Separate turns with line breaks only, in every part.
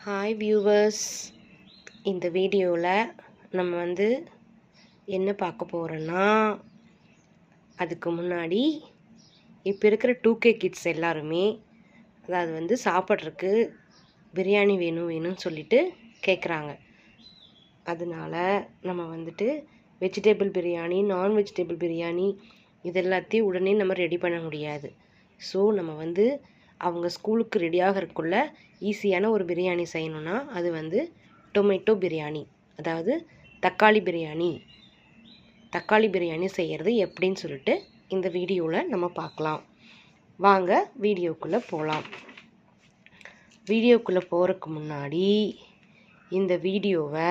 Hi viewers, இந்த வீடியோவில் நம்ம என்ன பார்க்க போகிறோன்னா, அதுக்கு முன்னாடி இப்போ இருக்கிற 2K கிட்ஸ் எல்லாருமே அதாவது சாப்பிட்றதுக்கு பிரியாணி வேணும்னு சொல்லிட்டு கேட்குறாங்க. அதனால நம்ம வெஜிடபிள் பிரியாணி, நான் வெஜிடபிள் பிரியாணி இது எல்லாத்தையும் உடனே நம்ம ரெடி பண்ண முடியாது. ஸோ நம்ம அவங்க ஸ்கூலுக்கு ரெடியாகிறதுக்குள்ள ஈஸியான ஒரு பிரியாணி செய்யணுன்னா அது டொமேட்டோ பிரியாணி, அதாவது தக்காளி பிரியாணி செய்கிறது எப்படின்னு சொல்லிட்டு இந்த வீடியோவில் நம்ம பார்க்கலாம். வாங்க வீடியோக்குள்ளே போகலாம். வீடியோக்குள்ளே போகிறதுக்கு முன்னாடி இந்த வீடியோவை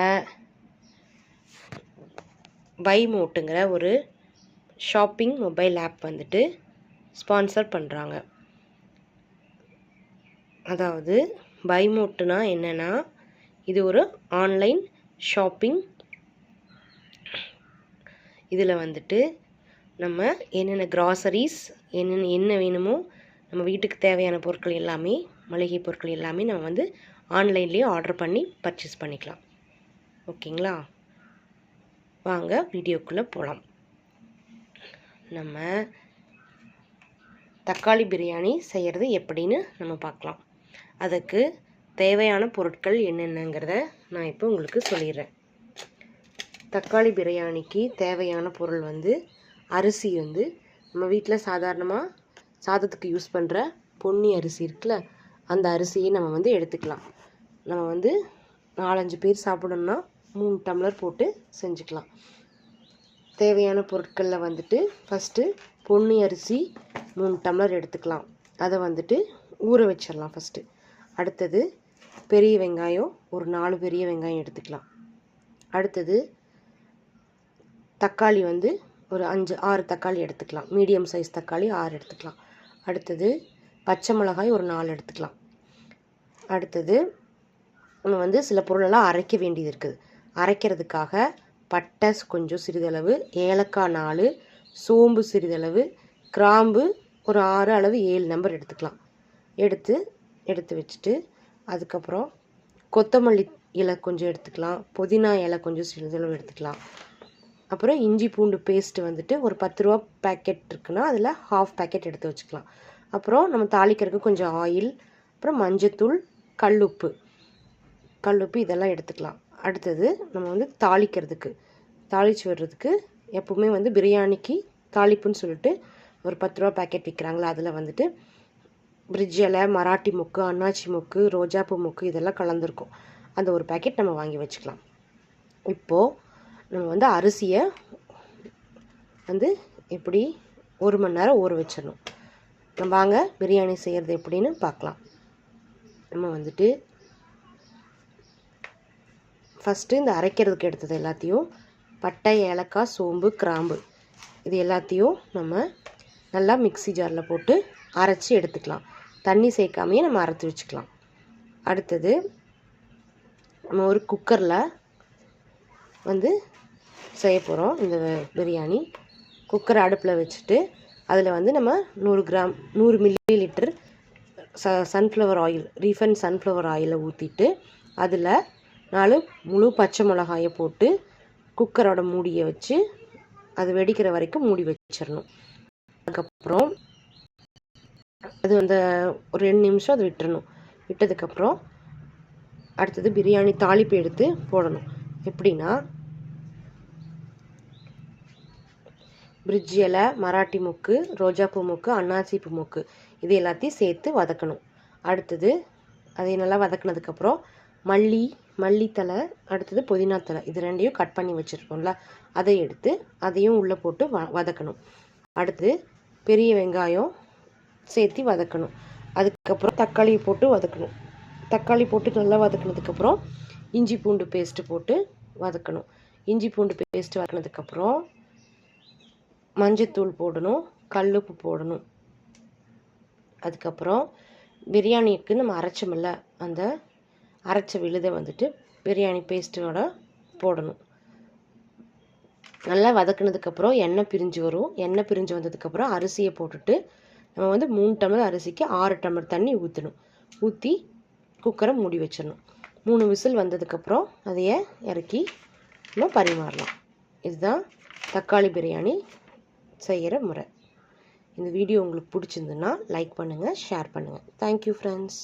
வைமோட்டுங்கிற ஒரு ஷாப்பிங் மொபைல் ஆப் ஸ்பான்சர் பண்ணுறாங்க. அதாவது வைமோட்டுனா என்னென்னா, இது ஒரு ஆன்லைன் ஷாப்பிங். இதில் நம்ம என்னென்ன கிராசரிஸ் என்ன வேணுமோ நம்ம வீட்டுக்கு தேவையான பொருட்கள் எல்லாமே, மளிகை பொருட்கள் எல்லாமே நம்ம ஆன்லைன்லேயே ஆர்டர் பண்ணி பர்ச்சேஸ் பண்ணிக்கலாம். ஓகேங்களா? வாங்க வீடியோக்குள்ளே போகலாம். நம்ம தக்காளி பிரியாணி செய்கிறது எப்படின்னு நம்ம பார்க்கலாம். அதுக்கு தேவையான பொருட்கள் என்னென்னங்கிறத நான் இப்போ உங்களுக்கு சொல்லிடுறேன். தக்காளி பிரியாணிக்கு தேவையான பொருள் அரிசி நம்ம வீட்டில் சாதாரணமாக சாதத்துக்கு யூஸ் பண்ணுற பொன்னி அரிசி இருக்குல்ல, அந்த அரிசியை நம்ம எடுத்துக்கலாம். நம்ம 4-5 பேர் சாப்பிடணும்னா 3 டம்ளர் போட்டு செஞ்சுக்கலாம். தேவையான பொருட்களில் ஃபஸ்ட்டு பொன்னி அரிசி 3 டம்ளர் எடுத்துக்கலாம். அதை ஊற வச்சிடலாம் ஃபஸ்ட்டு. அடுத்தது பெரிய வெங்காயம் ஒரு 4 பெரிய வெங்காயம் எடுத்துக்கலாம். அடுத்தது தக்காளி ஒரு 5-6 தக்காளி எடுத்துக்கலாம். மீடியம் சைஸ் தக்காளி 6 எடுத்துக்கலாம். அடுத்தது பச்சை மிளகாய் ஒரு 4 எடுத்துக்கலாம். அடுத்தது நம்ம சில பொருளெல்லாம் அரைக்க வேண்டியது இருக்குது. அரைக்கிறதுக்காக பட்டை கொஞ்சம் சிறிதளவு, ஏலக்காய் 4, சோம்பு சிறிதளவு, கிராம்பு ஒரு 6 அல்லது 7 நம்பர் எடுத்துக்கலாம். எடுத்து வச்சுட்டு அதுக்கப்புறம் கொத்தமல்லி இலை கொஞ்சம் எடுத்துக்கலாம். புதினா இலை கொஞ்சம் சிறிதளவு எடுத்துக்கலாம். அப்புறம் இஞ்சி பூண்டு பேஸ்ட்டு ஒரு 10 ரூபா பேக்கெட் இருக்குன்னா அதில் 1/2 பேக்கெட் எடுத்து வச்சுக்கலாம். அப்புறம் நம்ம தாளிக்கிறதுக்கு கொஞ்சம் ஆயில், அப்புறம் மஞ்சத்தூள், கல்லுப்பு இதெல்லாம் எடுத்துக்கலாம். அடுத்தது நம்ம தாளித்து வர்றதுக்கு எப்பவுமே பிரியாணிக்கு தாளிப்புன்னு சொல்லிட்டு ஒரு 10 ரூபா பேக்கெட் விற்கிறாங்களா, அதில் பிரிட்ஜ் இலை, மராட்டி மொக்கு, அன்னாச்சி மொக்கு, ரோஜாப்பூ மொக்கு இதெல்லாம் கலந்துருக்கும். அந்த ஒரு பேக்கெட் நம்ம வாங்கி வச்சுக்கலாம். இப்போது நம்ம அரிசியை எப்படி 1 மணி நேரம் ஊற வச்சிடணும். நம்ம வாங்க பிரியாணி செய்கிறது எப்படின்னு பார்க்கலாம். நம்ம ஃபஸ்ட்டு இந்த அரைக்கிறதுக்கு எடுத்தது எல்லாத்தையும் பட்டை, ஏலக்காய், சோம்பு, கிராம்பு இது எல்லாத்தையும் நம்ம நல்லா மிக்ஸி ஜாரில் போட்டு அரைச்சி எடுத்துக்கலாம். தண்ணி சேர்க்காமையே நம்ம அரைச்சி வச்சுக்கலாம். அடுத்தது நம்ம ஒரு குக்கரில் செய்ய போகிறோம் இந்த பிரியாணி. குக்கரை அடுப்பில் வச்சுட்டு அதில் நம்ம 100 millilitre sunflower oil, refined sunflower ஆயிலை ஊற்றிட்டு அதில் 4 முழு பச்சை மிளகாயை போட்டு குக்கரோட மூடியை வச்சு அது வெடிக்கிற வரைக்கும் மூடி வச்சிடணும். அதுக்கப்புறம் அது ஒரு 2 நிமிஷம் அது விட்டுறணும். விட்டதுக்கப்புறம் அடுத்தது பிரியாணி தாளிப்பு எடுத்து போடணும். எப்படின்னா, பிரிட்ஜ் இலை, மராட்டி மொக்கு, ரோஜாப்பூ மொக்கு, அன்னாசிப்பூ மொக்கு இது எல்லாத்தையும் சேர்த்து வதக்கணும். அடுத்தது அதை நல்லா வதக்கினதுக்கப்புறம் மல்லித்தலை, அடுத்தது புதினா தலை இது 2ஐயும் கட் பண்ணி வச்சுருக்கோம்ல, அதை எடுத்து அதையும் உள்ளே போட்டு வதக்கணும். அடுத்து பெரிய வெங்காயம் சேர்த்து வதக்கணும். அதுக்கப்புறம் தக்காளி போட்டு வதக்கணும். தக்காளி போட்டு நல்லா வதக்கினதுக்கப்புறம் இஞ்சி பூண்டு பேஸ்ட்டு போட்டு வதக்கணும். இஞ்சி பூண்டு பேஸ்ட்டு வதக்கினதுக்கப்புறம் மஞ்சத்தூள் போடணும், கல்லுப்பு போடணும். அதுக்கப்புறம் பிரியாணிக்கு நம்ம அரைச்சோம்ல, அந்த அரைச்ச விழுதை பிரியாணி பேஸ்ட்டோட போடணும். நல்லா வதக்கினதுக்கப்புறம் எண்ணெய் பிரிஞ்சு வரும். எண்ணெய் பிரிஞ்சு வந்ததுக்கப்புறம் அரிசியை போட்டுட்டு நம்ம 3 டம்ளர் அரிசிக்கு 6 டம்ளர் தண்ணி ஊற்றணும். ஊற்றி குக்கரை மூடி வச்சிடணும். 3 விசில் வந்ததுக்கப்புறம் அதையே இறக்கி நம்ம பரிமாறலாம். இதுதான் தக்காளி பிரியாணி செய்கிற முறை. இந்த வீடியோ உங்களுக்கு பிடிச்சிருந்துன்னா லைக் பண்ணுங்கள், ஷேர் பண்ணுங்கள். Thank you friends.